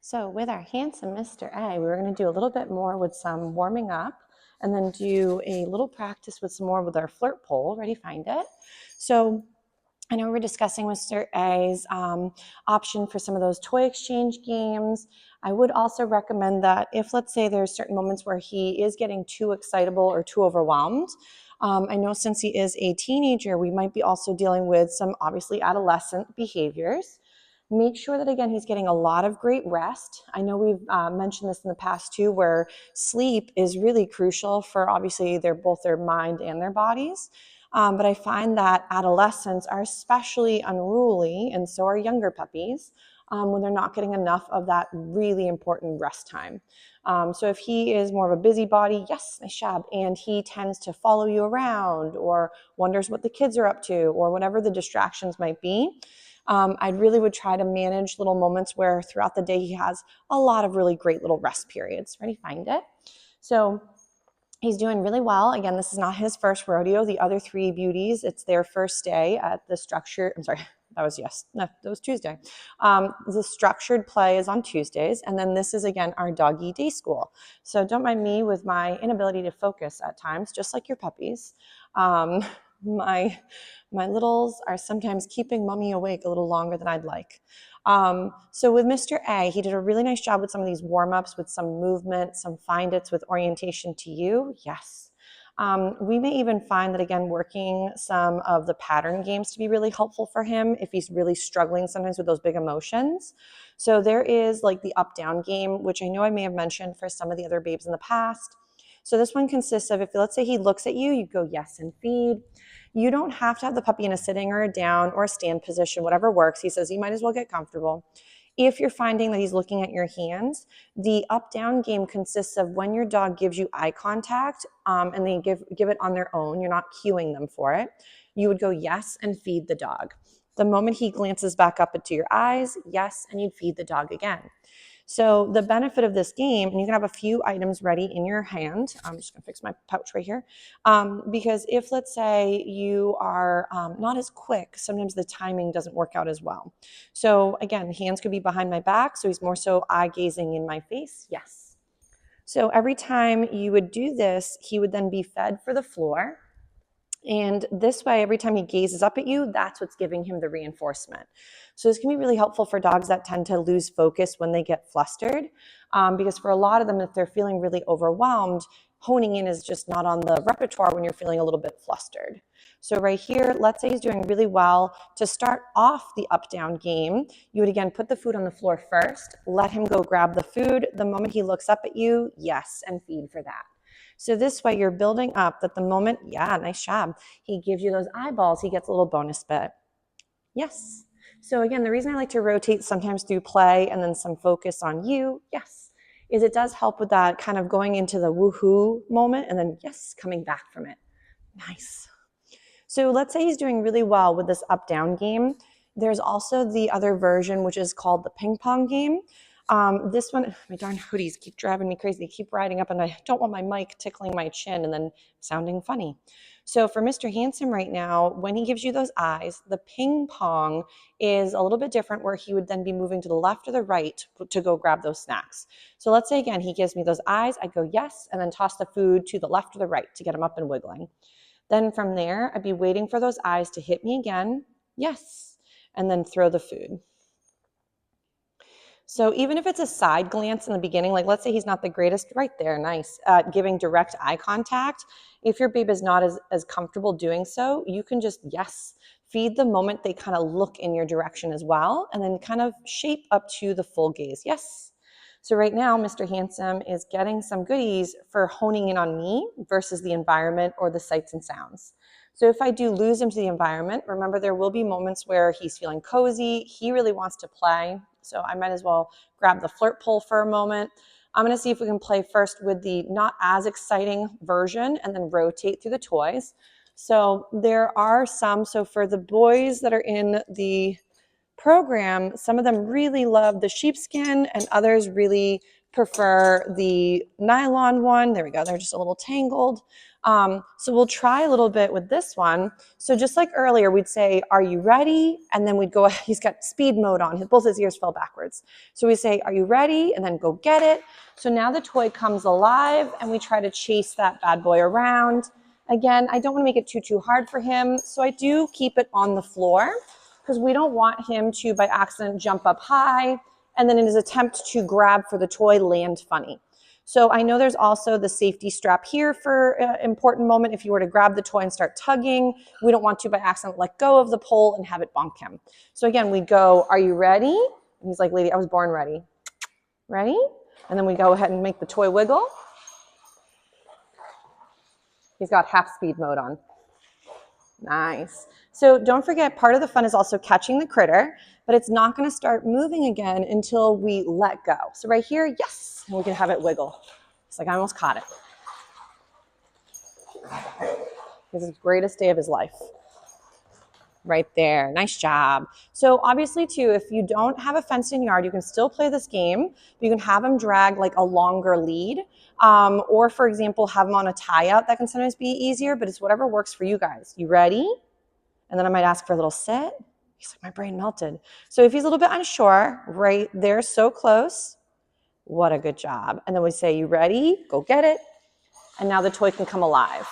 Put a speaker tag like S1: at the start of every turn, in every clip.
S1: So with our handsome Mr. A, we were going to do a little bit more with some warming up and then do a little practice with some more with our flirt pole. Ready, find it. So I know we're discussing Mr. A's option for some of those toy exchange games. I would also recommend that if, let's say, there's certain moments where he is getting too excitable or too overwhelmed, I know since he is a teenager, we might be also dealing with some obviously adolescent behaviors. Make sure that, again, he's getting a lot of great rest. I know we've mentioned this in the past too, where sleep is really crucial for obviously both their mind and their bodies. But I find that adolescents are especially unruly, and so are younger puppies, when they're not getting enough of that really important rest time. So if he is more of a busybody, yes, nice job, and he tends to follow you around or wonders what the kids are up to or whatever the distractions might be, I really would try to manage little moments where throughout the day he has a lot of really great little rest periods. Ready, find it. So he's doing really well. Again, this is not his first rodeo. The other three beauties, it's their first day at the structure. I'm sorry, that was Tuesday. The structured play is on Tuesdays. And then this is, again, our doggy day school. So don't mind me with my inability to focus at times, just like your puppies. My littles are sometimes keeping mommy awake a little longer than I'd like. So with Mr. A, he did a really nice job with some of these warm-ups, with some movement, some find its with orientation to you. Yes. We may even find that, again, working some of the pattern games to be really helpful for him if he's really struggling sometimes with those big emotions. So there is like the up-down game, which I know I may have mentioned for some of the other babes in the past. So this one consists of, if let's say he looks at you, you go yes and feed. You don't have to have the puppy in a sitting or a down or a stand position, whatever works. He says you might as well get comfortable. If you're finding that he's looking at your hands, the up-down game consists of when your dog gives you eye contact and they give it on their own, you're not cueing them for it, you would go yes and feed the dog. The moment he glances back up into your eyes, yes, and you'd feed the dog again. So the benefit of this game, and you can have a few items ready in your hand. I'm just going to fix my pouch right here. Because if, let's say, you are not as quick, sometimes the timing doesn't work out as well. So again, hands could be behind my back, so he's more so eye gazing in my face. Yes. So every time you would do this, he would then be fed for the floor. And this way, every time he gazes up at you, that's what's giving him the reinforcement. So this can be really helpful for dogs that tend to lose focus when they get flustered, because for a lot of them, if they're feeling really overwhelmed, honing in is just not on the repertoire when you're feeling a little bit flustered. So right here, let's say he's doing really well. To start off the up-down game, you would again put the food on the floor first, let him go grab the food. The moment he looks up at you, yes, and feed for that. So this way you're building up that the moment, yeah, nice job, he gives you those eyeballs, he gets a little bonus bit. Yes. So again, the reason I like to rotate sometimes through play and then some focus on you, yes, is it does help with that kind of going into the woohoo moment and then, yes, coming back from it. Nice. So let's say he's doing really well with this up-down game. There's also the other version, which is called the ping pong game. This one, my darn hoodies keep driving me crazy. They keep riding up and I don't want my mic tickling my chin and then sounding funny. So for Mr. Handsome right now, when he gives you those eyes, the ping pong is a little bit different where he would then be moving to the left or the right to go grab those snacks. So let's say again, he gives me those eyes, I go yes, and then toss the food to the left or the right to get him up and wiggling. Then from there, I'd be waiting for those eyes to hit me again, yes, and then throw the food. So even if it's a side glance in the beginning, like let's say he's not the greatest, right there, nice, at giving direct eye contact, if your babe is not as comfortable doing so, you can just, yes, feed the moment they kind of look in your direction as well, and then kind of shape up to the full gaze, yes. So right now, Mr. Handsome is getting some goodies for honing in on me versus the environment or the sights and sounds. So if I do lose him to the environment, remember there will be moments where he's feeling cozy, he really wants to play, so I might as well grab the flirt pole for a moment. I'm going to see if we can play first with the not as exciting version and then rotate through the toys. So there are some, so for the boys that are in the program, some of them really love the sheepskin and others really prefer the nylon one. There we go, they're just a little tangled. So we'll try a little bit with this one. So just like earlier, we'd say, are you ready? And then we'd go, he's got speed mode on, both his ears fell backwards. So we say, are you ready? And then go get it. So now the toy comes alive and we try to chase that bad boy around. Again, I don't want to make it too hard for him. So I do keep it on the floor because we don't want him to, by accident, jump up high and then in his attempt to grab for the toy, land funny. So I know there's also the safety strap here for an important moment. If you were to grab the toy and start tugging, we don't want to by accident let go of the pole and have it bonk him. So again, we go, are you ready? And he's like, lady, I was born ready. Ready? And then we go ahead and make the toy wiggle. He's got half speed mode on. Nice. So don't forget, part of the fun is also catching the critter, but it's not going to start moving again until we let go. So right here, yes, and we can have it wiggle. It's like I almost caught it. This is the greatest day of his life. Right there. Nice job. So obviously too, if you don't have a fenced-in yard, you can still play this game. You can have him drag like a longer lead, or for example, have him on a tie out. That can sometimes be easier, but it's whatever works for you guys. You ready? And then I might ask for a little sit. He's like, my brain melted. So if he's a little bit unsure, right there, so close. What a good job. And then we say, you ready? Go get it. And now the toy can come alive.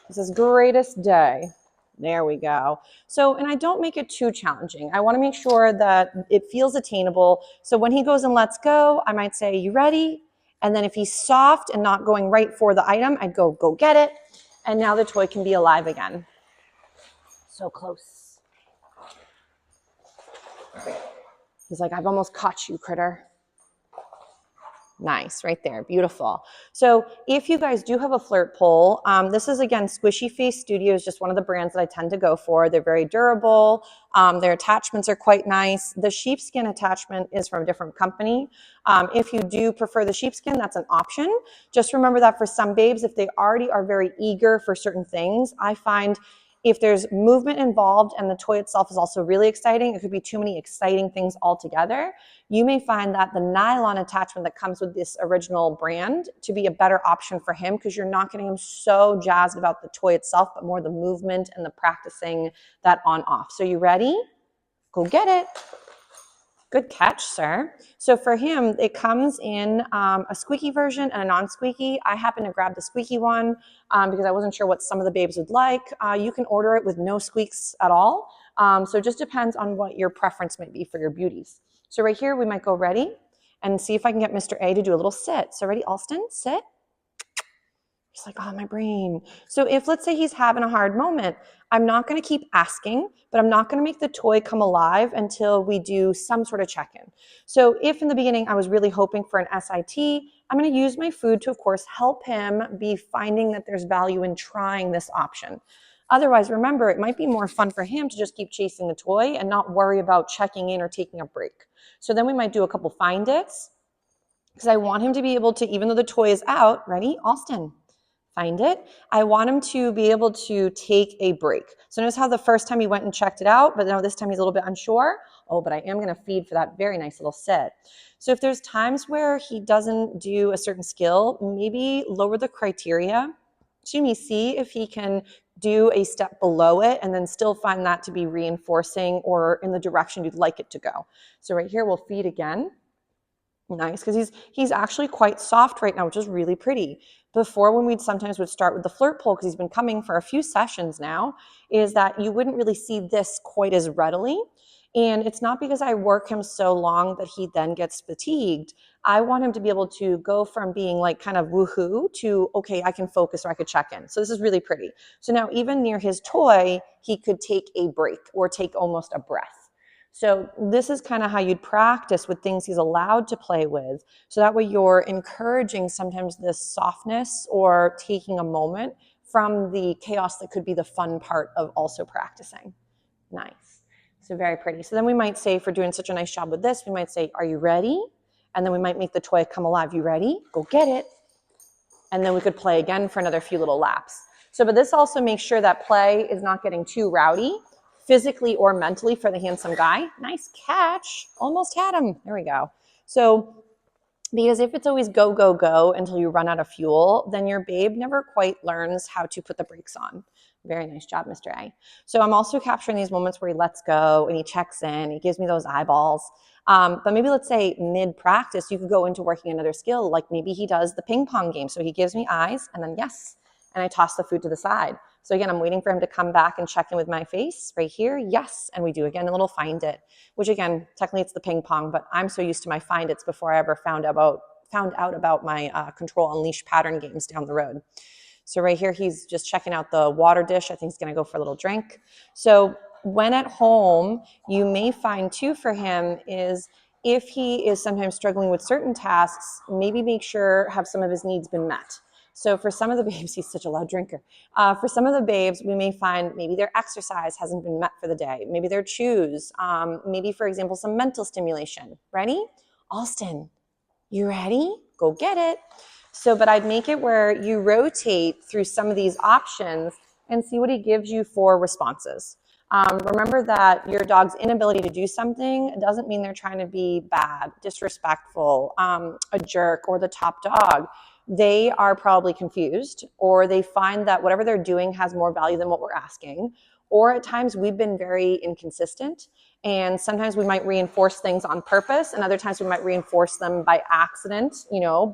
S1: This is greatest day. There we go. So, and I don't make it too challenging. I want to make sure that it feels attainable. So when he goes and lets go, I might say, you ready? And then if he's soft and not going right for the item, I'd go get it. And now the toy can be alive again. So close. He's like, I've almost caught you, critter. Nice, right there, beautiful. So if you guys do have a Flirt pole, this is again Squishy Face Studios, just one of the brands that I tend to go for. They're very durable. Their attachments are quite nice. The sheepskin attachment is from a different company. If you do prefer the sheepskin, that's an option. Just remember that for some babes, if they already are very eager for certain things, I find if there's movement involved and the toy itself is also really exciting, it could be too many exciting things altogether. You may find that the nylon attachment that comes with this original brand to be a better option for him because you're not getting him so jazzed about the toy itself, but more the movement and the practicing that on-off. So you ready? Go get it. Good catch, sir. So for him, it comes in a squeaky version and a non-squeaky. I happen to grab the squeaky one because I wasn't sure what some of the babes would like. You can order it with no squeaks at all. So it just depends on what your preference might be for your beauties. So right here, we might go ready and see if I can get Mr. A to do a little sit. So ready, Allston, sit. He's like, oh, my brain. So if, let's say he's having a hard moment, I'm not going to keep asking, but I'm not going to make the toy come alive until we do some sort of check-in. So if in the beginning I was really hoping for an SIT, I'm going to use my food to, of course, help him be finding that there's value in trying this option. Otherwise, remember, it might be more fun for him to just keep chasing the toy and not worry about checking in or taking a break. So then we might do a couple find its because I want him to be able to, even though the toy is out, ready, Allston. Find it. I want him to be able to take a break. So notice how the first time he went and checked it out, but now this time he's a little bit unsure. Oh, but I am going to feed for that very nice little sit. So if there's times where he doesn't do a certain skill, maybe lower the criteria. See if he can do a step below it and then still find that to be reinforcing or in the direction you'd like it to go. So right here, we'll feed again. Nice, because he's actually quite soft right now, which is really pretty. Before, when we'd sometimes start with the Flirt pole, because he's been coming for a few sessions now, is that you wouldn't really see this quite as readily. And it's not because I work him so long that he then gets fatigued. I want him to be able to go from being like kind of woohoo to, okay, I can focus or I could check in. So this is really pretty. So now even near his toy, he could take a break or take almost a breath. So this is kind of how you'd practice with things he's allowed to play with. So that way you're encouraging sometimes this softness or taking a moment from the chaos that could be the fun part of also practicing. Nice. So very pretty. So then we might say, if we're doing such a nice job with this, we might say, are you ready? And then we might make the toy come alive. You ready? Go get it. And then we could play again for another few little laps. So, but this also makes sure that play is not getting too rowdy, physically or mentally, for the handsome guy. Nice catch. Almost had him. There we go. So Because if it's always go, go, go until you run out of fuel, then your babe never quite learns how to put the brakes on. Very nice job, Mr. A. So I'm also capturing these moments where he lets go and he checks in, he gives me those eyeballs. But maybe let's say mid-practice, you could go into working another skill, like maybe he does the ping pong game. So he gives me eyes and then yes, and I toss the food to the side. So again, I'm waiting for him to come back and check in with my face right here. Yes, and we do again a little find it, which again, technically it's the ping pong, but I'm so used to my find it's before I ever found out about my control unleash pattern games down the road. So right here, he's just checking out the water dish. I think he's gonna go for a little drink. So when at home, you may find too for him is if he is sometimes struggling with certain tasks, maybe make sure have some of his needs been met. So for some of the babes, he's such a loud drinker. For some of the babes, we may find maybe their exercise hasn't been met for the day. Maybe their chews, maybe for example, some mental stimulation. Ready? Allston, you ready? Go get it. So, but I'd make it where you rotate through some of these options and see what he gives you for responses. Remember that your dog's inability to do something doesn't mean they're trying to be bad, disrespectful, a jerk, or the top dog. They are probably confused, or they find that whatever they're doing has more value than what we're asking. Or at times we've been very inconsistent, and sometimes we might reinforce things on purpose, and other times we might reinforce them by accident,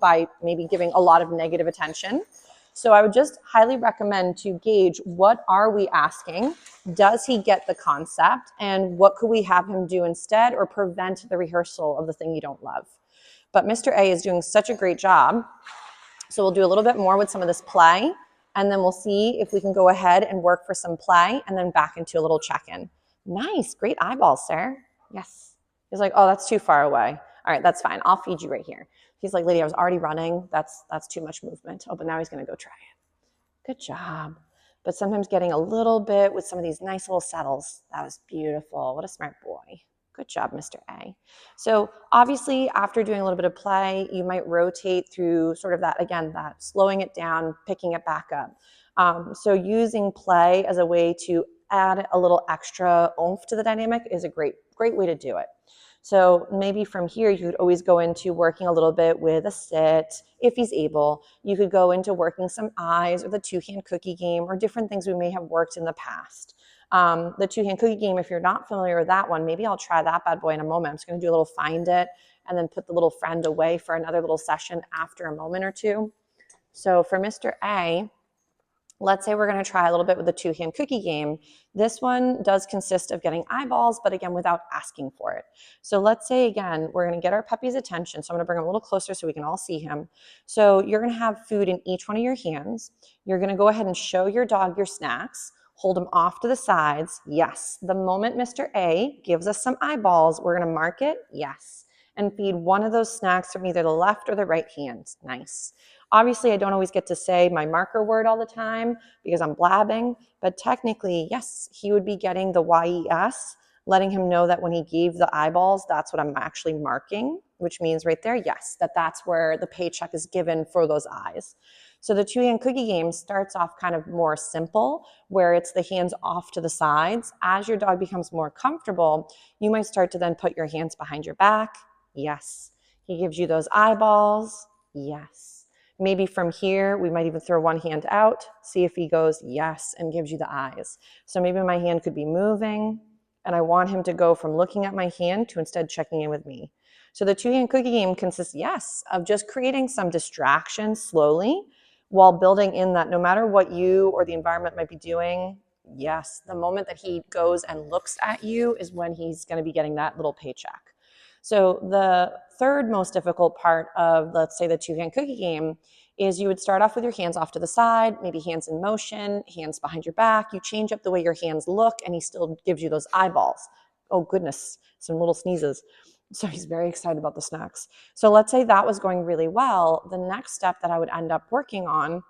S1: by maybe giving a lot of negative attention. So I would just highly recommend to gauge, what are we asking? Does he get the concept? And what could we have him do instead, or prevent the rehearsal of the thing you don't love? But Mr. A is doing such a great job. So we'll do a little bit more with some of this play, and then we'll see if we can go ahead and work for some play and then back into a little check-in. Nice, great eyeballs, sir. Yes. He's like, oh, that's too far away. All right, that's fine. I'll feed you right here. He's like, lady, I was already running. That's too much movement. Oh, but now he's going to go try it. Good job. But sometimes getting a little bit with some of these nice little settles. That was beautiful. What a smart boy. Good job, Mr. A. So obviously, after doing a little bit of play, you might rotate through sort of that, again, that slowing it down, picking it back up. So using play as a way to add a little extra oomph to the dynamic is a great way to do it. So maybe from here, you could always go into working a little bit with a sit, if he's able. You could go into working some eyes, or the two-hand cookie game, or different things we may have worked in the past. The two-hand cookie game, if you're not familiar with that one, maybe I'll try that bad boy in a moment. I'm just going to do a little find it and then put the little friend away for another little session after a moment or two. So for Mr. A, let's say we're going to try a little bit with the two-hand cookie game. This one does consist of getting eyeballs, but again, without asking for it. So let's say, again, we're going to get our puppy's attention. So I'm going to bring him a little closer so we can all see him. So you're going to have food in each one of your hands. You're going to go ahead and show your dog your snacks. Hold them off to the sides. Yes. The moment Mr. A gives us some eyeballs, we're going to mark it. Yes. And feed one of those snacks from either the left or the right hand. Nice. Obviously, I don't always get to say my marker word all the time because I'm blabbing, but technically, yes, he would be getting the YES, letting him know that when he gave the eyeballs, that's what I'm actually marking, which means right there, yes, that's where the paycheck is given for those eyes. So the two-hand cookie game starts off kind of more simple, where it's the hands off to the sides. As your dog becomes more comfortable, you might start to then put your hands behind your back. Yes. He gives you those eyeballs. Yes. Maybe from here, we might even throw one hand out, see if he goes yes, and gives you the eyes. So maybe my hand could be moving, and I want him to go from looking at my hand to instead checking in with me. So the two-hand cookie game consists, yes, of just creating some distraction slowly, while building in that no matter what you or the environment might be doing, yes, the moment that he goes and looks at you is when he's going to be getting that little paycheck. So the third most difficult part of, let's say, the two-hand cookie game is you would start off with your hands off to the side, maybe hands in motion, hands behind your back. You change up the way your hands look, and he still gives you those eyeballs. Oh, goodness, some little sneezes. So he's very excited about the snacks. So let's say that was going really well. The next step that I would end up working on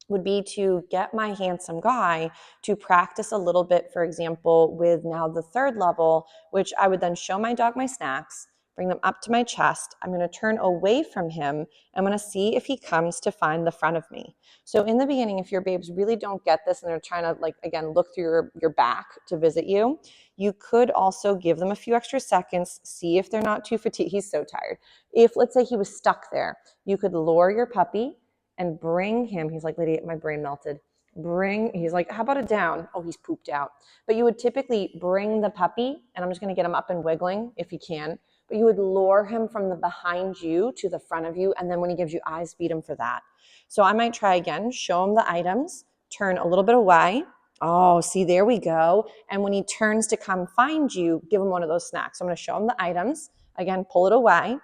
S1: would be to get my handsome guy to practice a little bit, for example, with now the third level, which I would then show my dog my snacks, bring them up to my chest. I'm going to turn away from him. I'm going to see if he comes to find the front of me. So in the beginning, if your babes really don't get this and they're trying to, like, again, look through your back to visit you, you could also give them a few extra seconds, see if they're not too fatigued. He's so tired. If, let's say, he was stuck there, you could lower your puppy and bring him. He's like, lady, my brain melted. He's like, how about it down? Oh, he's pooped out. But you would typically bring the puppy, and I'm just going to get him up and wiggling if you can, but you would lure him from the behind you to the front of you, and then when he gives you eyes, beat him for that. So I might try again, show him the items, turn a little bit away. Oh, see, there we go. And when he turns to come find you, give him one of those snacks. So I'm going to show him the items. Again, pull it away.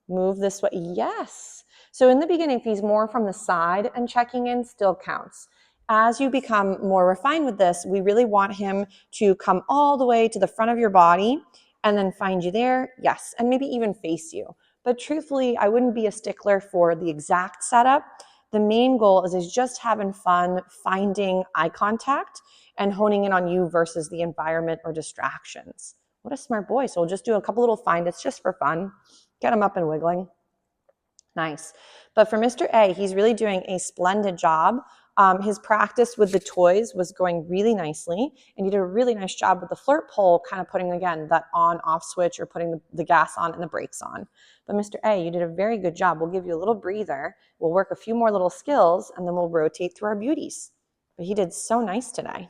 S1: Move this way. Yes. So in the beginning, if he's more from the side and checking in, still counts. As you become more refined with this, we really want him to come all the way to the front of your body and then find you there. Yes. And maybe even face you. But truthfully, I wouldn't be a stickler for the exact setup. The main goal is just having fun, finding eye contact and honing in on you versus the environment or distractions. What a smart boy. So we'll just do a couple little find it's just for fun. Get him up and wiggling. Nice. But for Mr. A, he's really doing a splendid job. His practice with the toys was going really nicely, and he did a really nice job with the flirt pole, kind of putting, again, that on-off switch or putting the gas on and the brakes on. But Mr. A, you did a very good job. We'll give you a little breather. We'll work a few more little skills, and then we'll rotate through our beauties. But he did so nice today.